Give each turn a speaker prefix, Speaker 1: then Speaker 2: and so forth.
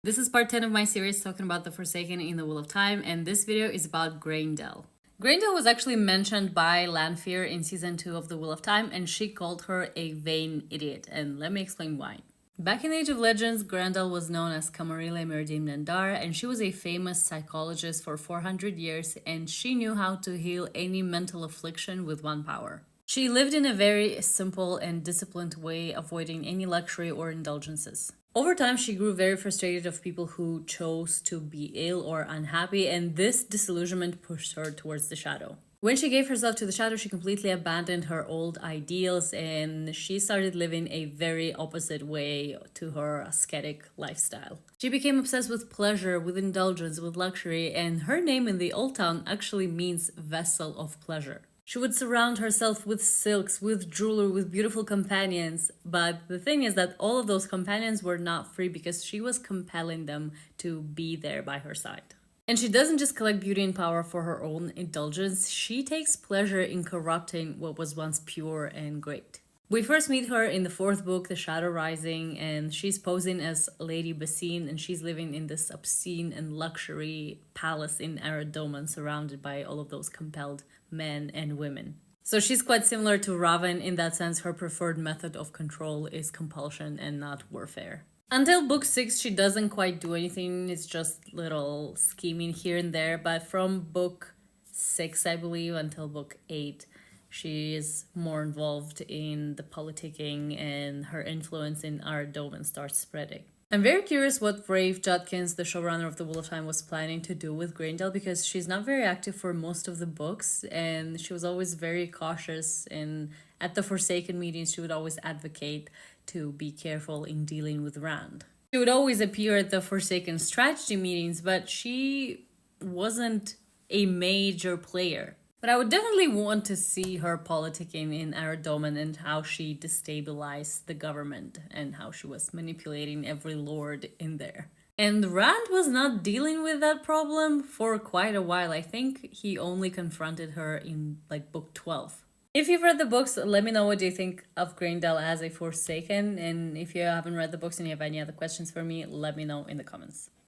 Speaker 1: This is part 10 of my series talking about the Forsaken in the Wheel of Time, and this video is about Graendal. Graendal was actually mentioned by Lanfear in season 2 of the Wheel of Time, and she called her a vain idiot, and let me explain why. Back in Age of Legends, Graendal was known as Camarile Merdim Nandar, and she was a famous psychologist for 400 years, and she knew how to heal any mental affliction with one power. She lived in a very simple and disciplined way, avoiding any luxury or indulgences. Over time, she grew very frustrated of people who chose to be ill or unhappy, and this disillusionment pushed her towards the shadow. When she gave herself to the shadow, she completely abandoned her old ideals and she started living a very opposite way to her ascetic lifestyle. She became obsessed with pleasure, with indulgence, with luxury, and her name in the Old Town actually means vessel of pleasure. She would surround herself with silks, with jewelry, with beautiful companions. But the thing is that all of those companions were not free because she was compelling them to be there by her side. And she doesn't just collect beauty and power for her own indulgence, she takes pleasure in corrupting what was once pure and great. We first meet her in the 4th book, The Shadow Rising, and she's posing as Lady Basine, and she's living in this obscene and luxury palace in Aradoman, surrounded by all of those compelled men and women. So she's quite similar to Raven in that sense. Her preferred method of control is compulsion and not warfare. Until book 6, she doesn't quite do anything. It's just little scheming here and there. But from book 6, I believe, until book 8, she is more involved in the politicking and her influence in Aradoman starts spreading. I'm very curious what Rafe Judkins, the showrunner of The Wheel of Time, was planning to do with Graendal because she's not very active for most of the books and she was always very cautious, and at the Forsaken meetings she would always advocate to be careful in dealing with Rand. She would always appear at the Forsaken strategy meetings, but she wasn't a major player. But I would definitely want to see her politicking in Aradoman and how she destabilized the government and how she was manipulating every lord in there. And Rand was not dealing with that problem for quite a while. I think he only confronted her in book 12. If you've read the books, let me know what you think of Graendal as a Forsaken. And if you haven't read the books and you have any other questions for me, let me know in the comments.